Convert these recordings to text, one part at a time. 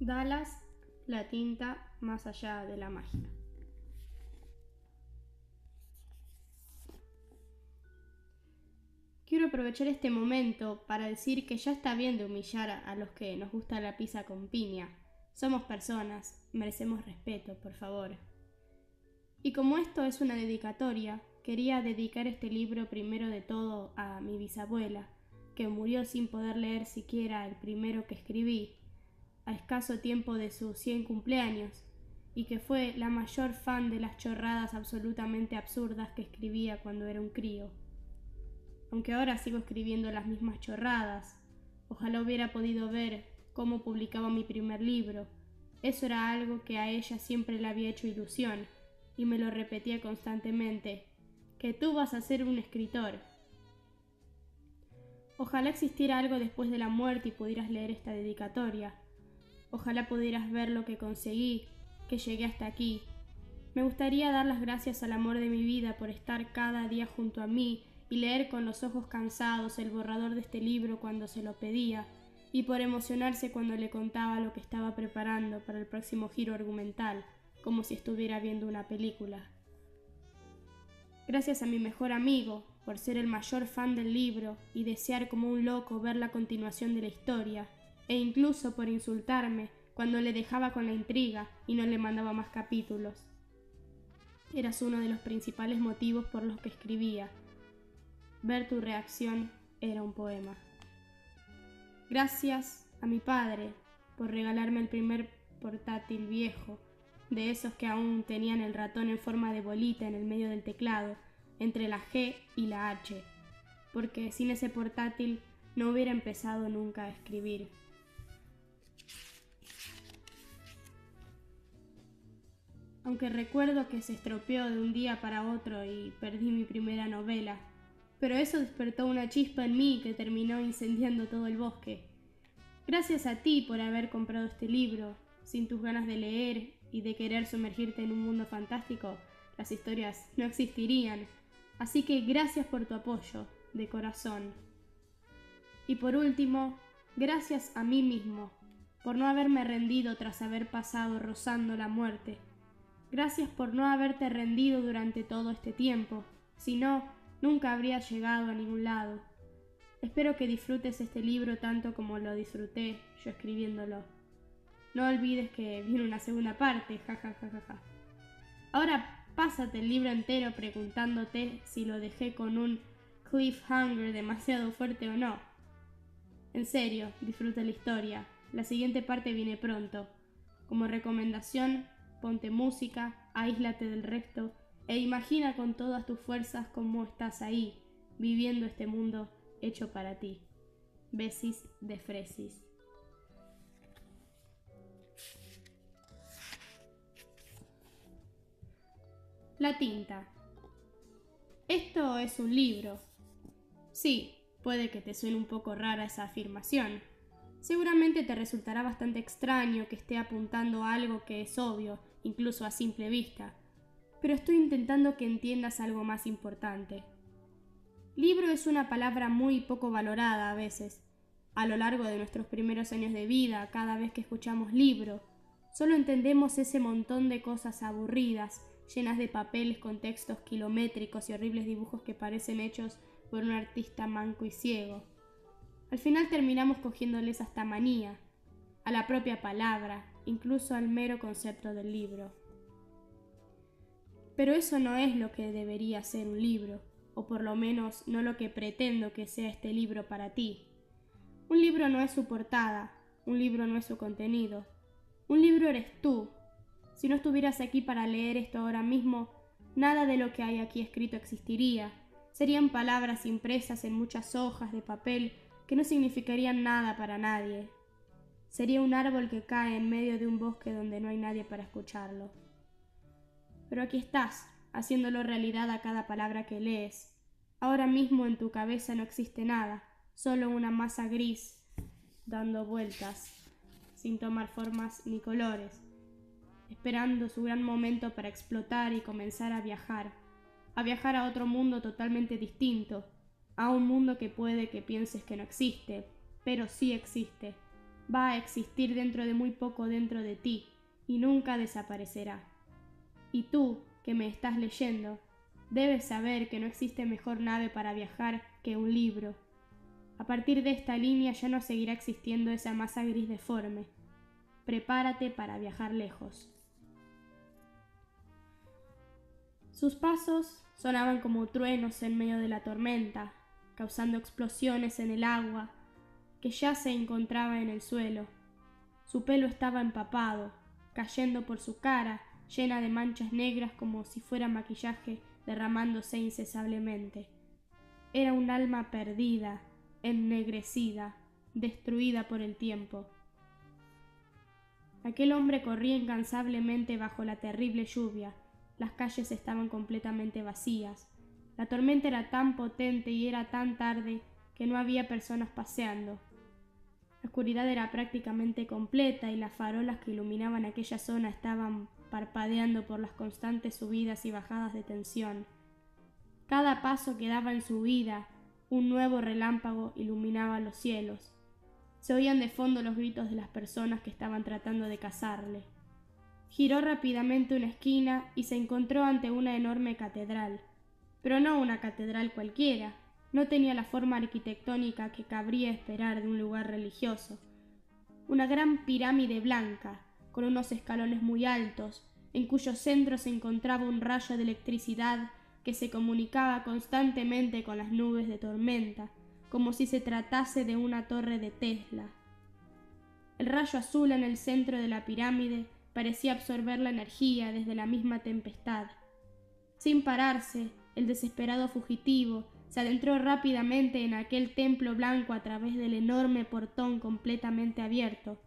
Dallas, la tinta más allá de la magia. Quiero aprovechar este momento para decir que ya está bien de humillar a los que nos gusta la pizza con piña. Somos personas, merecemos respeto, por favor. Y como esto es una dedicatoria, quería dedicar este libro primero de todo a mi bisabuela, que murió sin poder leer siquiera el primero que escribí, a escaso tiempo de sus 100 cumpleaños, y que fue la mayor fan de las chorradas absolutamente absurdas que escribía cuando era un crío. Aunque ahora sigo escribiendo las mismas chorradas, ojalá hubiera podido ver cómo publicaba mi primer libro. Eso era algo que a ella siempre le había hecho ilusión, y me lo repetía constantemente, que tú vas a ser un escritor. Ojalá existiera algo después de la muerte y pudieras leer esta dedicatoria. Ojalá pudieras ver lo que conseguí, que llegué hasta aquí. Me gustaría dar las gracias al amor de mi vida por estar cada día junto a mí y leer con los ojos cansados el borrador de este libro cuando se lo pedía, y por emocionarse cuando le contaba lo que estaba preparando para el próximo giro argumental, como si estuviera viendo una película. Gracias a mi mejor amigo por ser el mayor fan del libro y desear como un loco ver la continuación de la historia, e incluso por insultarme cuando le dejaba con la intriga y no le mandaba más capítulos. Eras uno de los principales motivos por los que escribía. Ver tu reacción era un poema. Gracias a mi padre por regalarme el primer portátil viejo, de esos que aún tenían el ratón en forma de bolita en el medio del teclado, entre la G y la H, porque sin ese portátil no hubiera empezado nunca a escribir. Aunque recuerdo que se estropeó de un día para otro y perdí mi primera novela, pero eso despertó una chispa en mí que terminó incendiando todo el bosque. Gracias a ti por haber comprado este libro. Sin tus ganas de leer y de querer sumergirte en un mundo fantástico, las historias no existirían. Así que gracias por tu apoyo, de corazón. Y por último, gracias a mí mismo, por no haberme rendido tras haber pasado rozando la muerte. Gracias por no haberte rendido durante todo este tiempo, si no, nunca habría llegado a ningún lado. Espero que disfrutes este libro tanto como lo disfruté yo escribiéndolo. No olvides que viene una segunda parte, jajajaja. Ahora pásate el libro entero preguntándote si lo dejé con un cliffhanger demasiado fuerte o no. En serio, disfruta la historia. La siguiente parte viene pronto. Como recomendación, ponte música, aíslate del resto e imagina con todas tus fuerzas cómo estás ahí, viviendo este mundo hecho para ti. Besis de Fresis. La tinta. Esto es un libro. Sí, puede que te suene un poco rara esa afirmación. Seguramente te resultará bastante extraño que esté apuntando a algo que es obvio, incluso a simple vista, pero estoy intentando que entiendas algo más importante. Libro es una palabra muy poco valorada a veces. A lo largo de nuestros primeros años de vida, cada vez que escuchamos libro, solo entendemos ese montón de cosas aburridas, llenas de papeles con textos kilométricos y horribles dibujos que parecen hechos por un artista manco y ciego. Al final terminamos cogiéndoles hasta manía, a la propia palabra, incluso al mero concepto del libro. Pero eso no es lo que debería ser un libro, o por lo menos no lo que pretendo que sea este libro para ti. Un libro no es su portada, un libro no es su contenido. Un libro eres tú. Si no estuvieras aquí para leer esto ahora mismo, nada de lo que hay aquí escrito existiría. Serían palabras impresas en muchas hojas de papel que no significarían nada para nadie. Sería un árbol que cae en medio de un bosque donde no hay nadie para escucharlo. Pero aquí estás, haciéndolo realidad a cada palabra que lees. Ahora mismo en tu cabeza no existe nada, solo una masa gris, dando vueltas, sin tomar formas ni colores, esperando su gran momento para explotar y comenzar a viajar a otro mundo totalmente distinto, a un mundo que puede que pienses que no existe, pero sí existe. va a existir dentro de muy poco dentro de ti y nunca desaparecerá. Y tú, que me estás leyendo, debes saber que no existe mejor nave para viajar que un libro. A partir de esta línea ya no seguirá existiendo esa masa gris deforme. Prepárate para viajar lejos. Sus pasos sonaban como truenos en medio de la tormenta, causando explosiones en el agua que ya se encontraba en el suelo. Su pelo estaba empapado, cayendo por su cara, llena de manchas negras como si fuera maquillaje derramándose incesablemente. Era un alma perdida, ennegrecida, destruida por el tiempo. Aquel hombre corría incansablemente bajo la terrible lluvia. Las calles estaban completamente vacías. La tormenta era tan potente y era tan tarde que no había personas paseando. La oscuridad era prácticamente completa y las farolas que iluminaban aquella zona estaban parpadeando por las constantes subidas y bajadas de tensión. Cada paso que daba en su vida, un nuevo relámpago iluminaba los cielos. Se oían de fondo los gritos de las personas que estaban tratando de cazarle. Giró rápidamente una esquina y se encontró ante una enorme catedral, pero no una catedral cualquiera. No tenía la forma arquitectónica que cabría esperar de un lugar religioso. Una gran pirámide blanca, con unos escalones muy altos, en cuyo centro se encontraba un rayo de electricidad que se comunicaba constantemente con las nubes de tormenta, como si se tratase de una torre de Tesla. El rayo azul en el centro de la pirámide parecía absorber la energía desde la misma tempestad. Sin pararse, el desesperado fugitivo se adentró rápidamente en aquel templo blanco a través del enorme portón completamente abierto.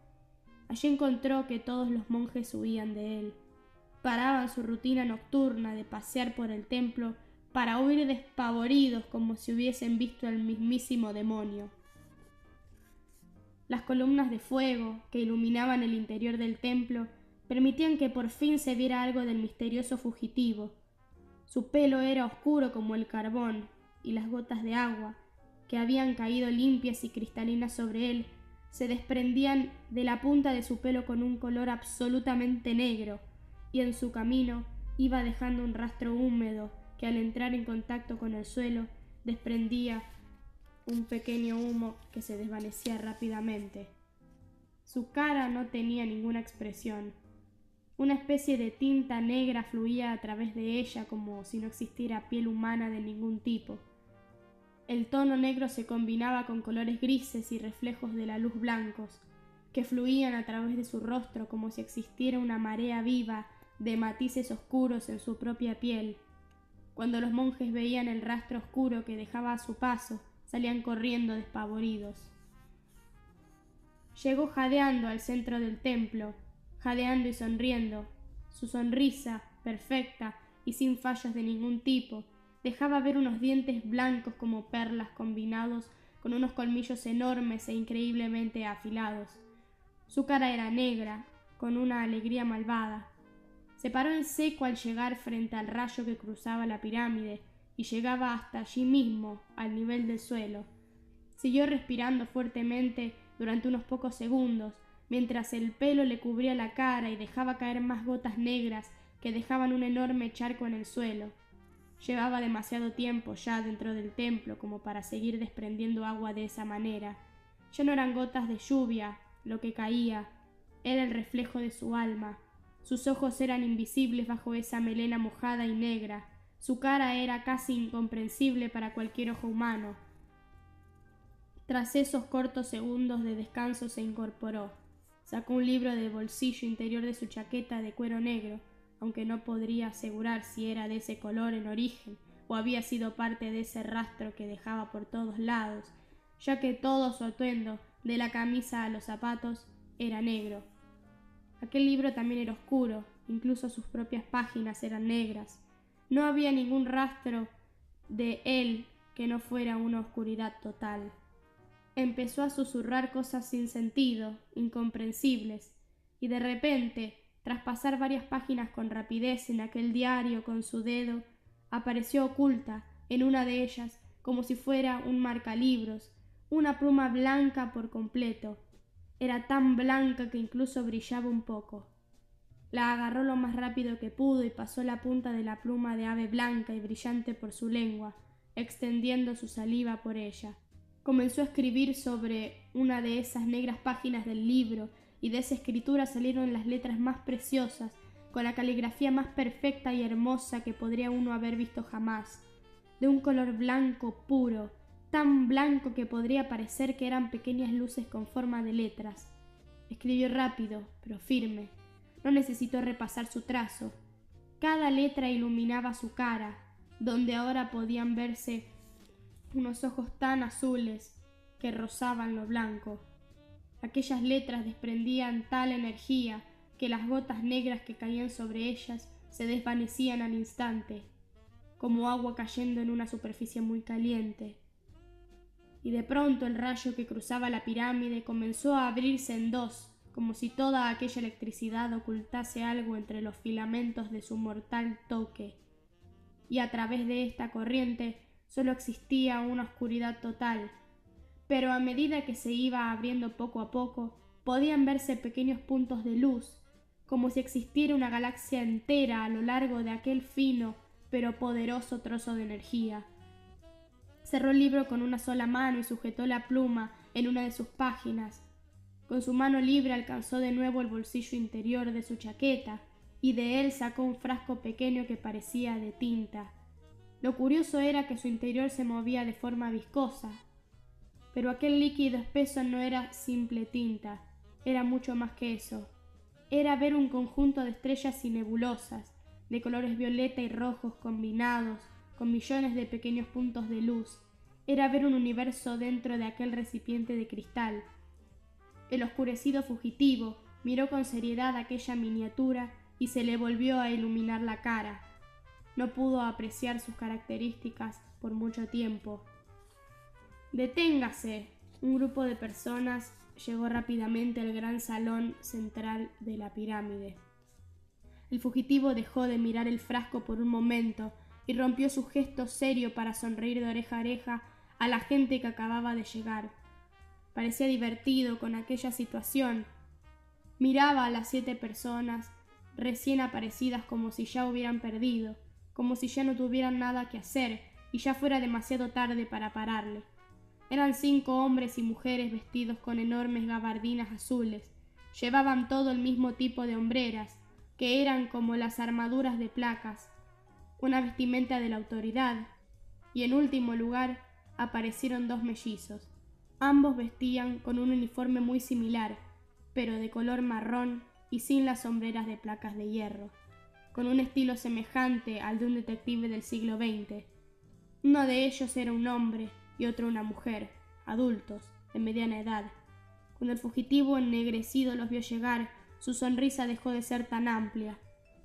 Allí encontró que todos los monjes huían de él. Paraban su rutina nocturna de pasear por el templo para huir despavoridos como si hubiesen visto al mismísimo demonio. Las columnas de fuego que iluminaban el interior del templo permitían que por fin se viera algo del misterioso fugitivo. Su pelo era oscuro como el carbón, y las gotas de agua, que habían caído limpias y cristalinas sobre él, se desprendían de la punta de su pelo con un color absolutamente negro, y en su camino iba dejando un rastro húmedo que al entrar en contacto con el suelo desprendía un pequeño humo que se desvanecía rápidamente. Su cara no tenía ninguna expresión. Una especie de tinta negra fluía a través de ella como si no existiera piel humana de ningún tipo. El tono negro se combinaba con colores grises y reflejos de la luz blancos, que fluían a través de su rostro como si existiera una marea viva de matices oscuros en su propia piel. Cuando los monjes veían el rastro oscuro que dejaba a su paso, salían corriendo despavoridos. Llegó jadeando al centro del templo, jadeando y sonriendo. Su sonrisa, perfecta y sin fallas de ningún tipo, dejaba ver unos dientes blancos como perlas combinados con unos colmillos enormes e increíblemente afilados. Su cara era negra, con una alegría malvada. Se paró en seco al llegar frente al rayo que cruzaba la pirámide y llegaba hasta allí mismo, al nivel del suelo. Siguió respirando fuertemente durante unos pocos segundos, mientras el pelo le cubría la cara y dejaba caer más gotas negras que dejaban un enorme charco en el suelo. Llevaba demasiado tiempo ya dentro del templo como para seguir desprendiendo agua de esa manera. Ya no eran gotas de lluvia lo que caía, era el reflejo de su alma. Sus ojos eran invisibles bajo esa melena mojada y negra. Su cara era casi incomprensible para cualquier ojo humano. Tras esos cortos segundos de descanso se incorporó. Sacó un libro del bolsillo interior de su chaqueta de cuero negro, aunque no podría asegurar si era de ese color en origen o había sido parte de ese rastro que dejaba por todos lados, ya que todo su atuendo, de la camisa a los zapatos, era negro. Aquel libro también era oscuro, incluso sus propias páginas eran negras. No había ningún rastro de él que no fuera una oscuridad total. Empezó a susurrar cosas sin sentido, incomprensibles, y de repente, tras pasar varias páginas con rapidez en aquel diario con su dedo, apareció oculta en una de ellas, como si fuera un marcalibros, una pluma blanca por completo. Era tan blanca que incluso brillaba un poco. La agarró lo más rápido que pudo y pasó la punta de la pluma de ave blanca y brillante por su lengua, extendiendo su saliva por ella. Comenzó a escribir sobre una de esas negras páginas del libro, y de esa escritura salieron las letras más preciosas, con la caligrafía más perfecta y hermosa que podría uno haber visto jamás, de un color blanco puro, tan blanco que podría parecer que eran pequeñas luces con forma de letras. Escribió rápido, pero firme. No necesitó repasar su trazo. Cada letra iluminaba su cara, donde ahora podían verse unos ojos tan azules que rozaban lo blanco. Aquellas letras desprendían tal energía que las gotas negras que caían sobre ellas se desvanecían al instante, como agua cayendo en una superficie muy caliente. Y de pronto el rayo que cruzaba la pirámide comenzó a abrirse en dos, como si toda aquella electricidad ocultase algo entre los filamentos de su mortal toque. Y a través de esta corriente solo existía una oscuridad total, pero a medida que se iba abriendo poco a poco, podían verse pequeños puntos de luz, como si existiera una galaxia entera a lo largo de aquel fino pero poderoso trozo de energía. Cerró el libro con una sola mano y sujetó la pluma en una de sus páginas. Con su mano libre alcanzó de nuevo el bolsillo interior de su chaqueta y de él sacó un frasco pequeño que parecía de tinta. Lo curioso era que su interior se movía de forma viscosa, pero aquel líquido espeso no era simple tinta, era mucho más que eso. Era ver un conjunto de estrellas y nebulosas, de colores violeta y rojos combinados, con millones de pequeños puntos de luz. Era ver un universo dentro de aquel recipiente de cristal. El oscurecido fugitivo miró con seriedad aquella miniatura y se le volvió a iluminar la cara. No pudo apreciar sus características por mucho tiempo. ¡Deténgase! Un grupo de personas llegó rápidamente al gran salón central de la pirámide. El fugitivo dejó de mirar el frasco por un momento y rompió su gesto serio para sonreír de oreja a oreja a la gente que acababa de llegar. Parecía divertido con aquella situación. Miraba a las 7 personas recién aparecidas como si ya hubieran perdido, como si ya no tuvieran nada que hacer y ya fuera demasiado tarde para pararle. Eran 5 hombres y mujeres vestidos con enormes gabardinas azules. Llevaban todo el mismo tipo de hombreras, que eran como las armaduras de placas, una vestimenta de la autoridad, y en último lugar aparecieron 2 mellizos. Ambos vestían con un uniforme muy similar, pero de color marrón y sin las sombreras de placas de hierro, con un estilo semejante al de un detective del siglo XX. Uno de ellos era un hombre y otro una mujer, adultos, de mediana edad. Cuando el fugitivo ennegrecido los vio llegar, su sonrisa dejó de ser tan amplia.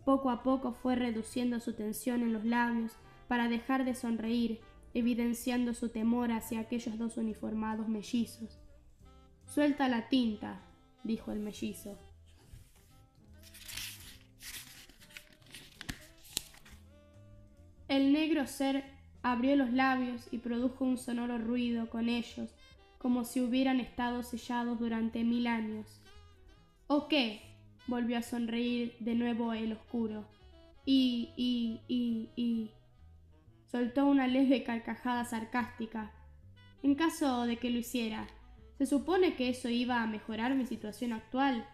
Poco a poco fue reduciendo su tensión en los labios para dejar de sonreír, evidenciando su temor hacia aquellos 2 uniformados mellizos. «Suelta la tinta», dijo el mellizo. El negro ser abrió los labios y produjo un sonoro ruido con ellos, como si hubieran estado sellados durante 1000 años. «¿O qué?», volvió a sonreír de nuevo el oscuro. Y soltó una leve carcajada sarcástica. En caso de que lo hiciera, ¿se supone que eso iba a mejorar mi situación actual?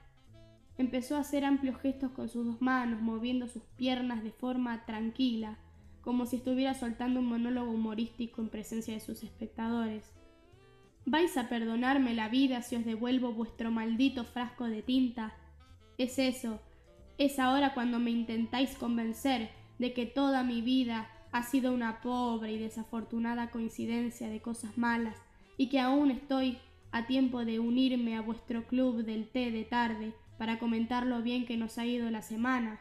Empezó a hacer amplios gestos con sus 2 manos, moviendo sus piernas de forma tranquila, como si estuviera soltando un monólogo humorístico en presencia de sus espectadores. ¿Vais a perdonarme la vida si os devuelvo vuestro maldito frasco de tinta? Es eso, es ahora cuando me intentáis convencer de que toda mi vida ha sido una pobre y desafortunada coincidencia de cosas malas y que aún estoy a tiempo de unirme a vuestro club del té de tarde para comentar lo bien que nos ha ido la semana.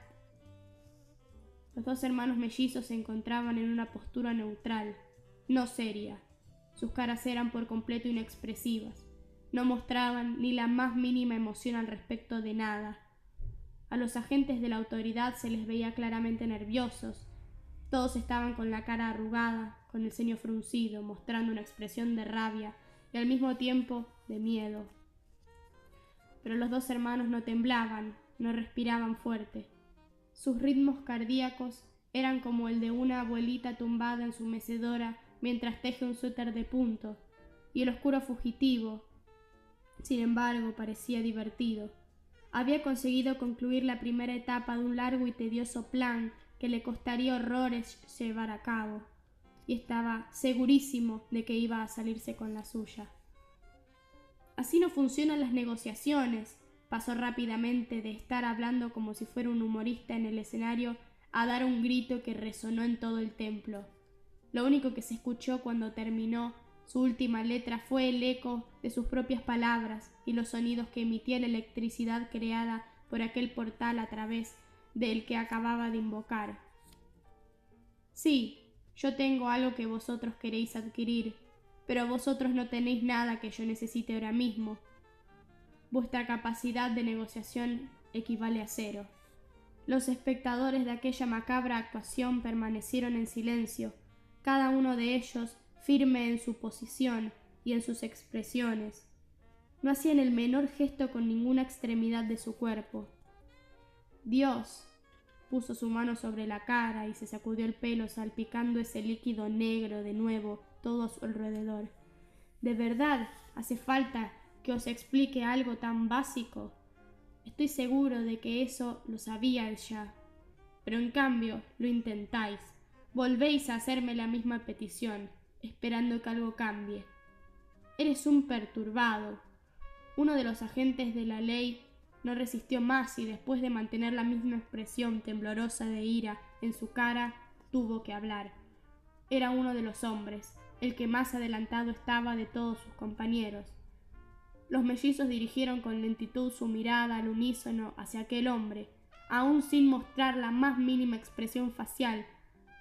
Los 2 hermanos mellizos se encontraban en una postura neutral, no seria. Sus caras eran por completo inexpresivas. No mostraban ni la más mínima emoción al respecto de nada. A los agentes de la autoridad se les veía claramente nerviosos. Todos estaban con la cara arrugada, con el ceño fruncido, mostrando una expresión de rabia y al mismo tiempo de miedo. pero los dos hermanos no temblaban, no respiraban fuerte. Sus ritmos cardíacos eran como el de una abuelita tumbada en su mecedora mientras teje un suéter de punto, y el oscuro fugitivo, sin embargo, parecía divertido. Había conseguido concluir la primera etapa de un largo y tedioso plan que le costaría horrores llevar a cabo, y estaba segurísimo de que iba a salirse con la suya. Así no funcionan las negociaciones. Pasó rápidamente de estar hablando como si fuera un humorista en el escenario a dar un grito que resonó en todo el templo. Lo único que se escuchó cuando terminó su última letra fue el eco de sus propias palabras y los sonidos que emitía la electricidad creada por aquel portal a través del que acababa de invocar. Sí, yo tengo algo que vosotros queréis adquirir, pero vosotros no tenéis nada que yo necesite ahora mismo. Vuestra capacidad de negociación equivale a 0. Los espectadores de aquella macabra actuación permanecieron en silencio, cada uno de ellos firme en su posición y en sus expresiones. No hacían el menor gesto con ninguna extremidad de su cuerpo. Dios puso su mano sobre la cara y se sacudió el pelo salpicando ese líquido negro de nuevo todo a su alrededor. ¿De verdad hace falta que os explique algo tan básico? Estoy seguro de que eso lo sabíais ya. Pero en cambio lo intentáis. Volvéis a hacerme la misma petición, esperando que algo cambie. Eres un perturbado. Uno de los agentes de la ley no resistió más y después de mantener la misma expresión temblorosa de ira en su cara, tuvo que hablar. Era uno de los hombres, el que más adelantado estaba de todos sus compañeros. Los mellizos dirigieron con lentitud su mirada al unísono hacia aquel hombre, aún sin mostrar la más mínima expresión facial.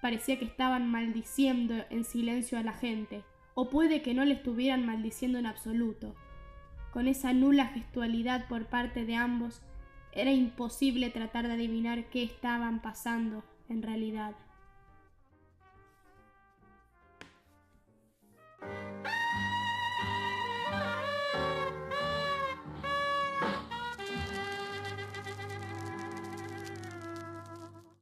Parecía que estaban maldiciendo en silencio a la gente, o puede que no le estuvieran maldiciendo en absoluto. Con esa nula gestualidad por parte de ambos, era imposible tratar de adivinar qué estaban pasando en realidad.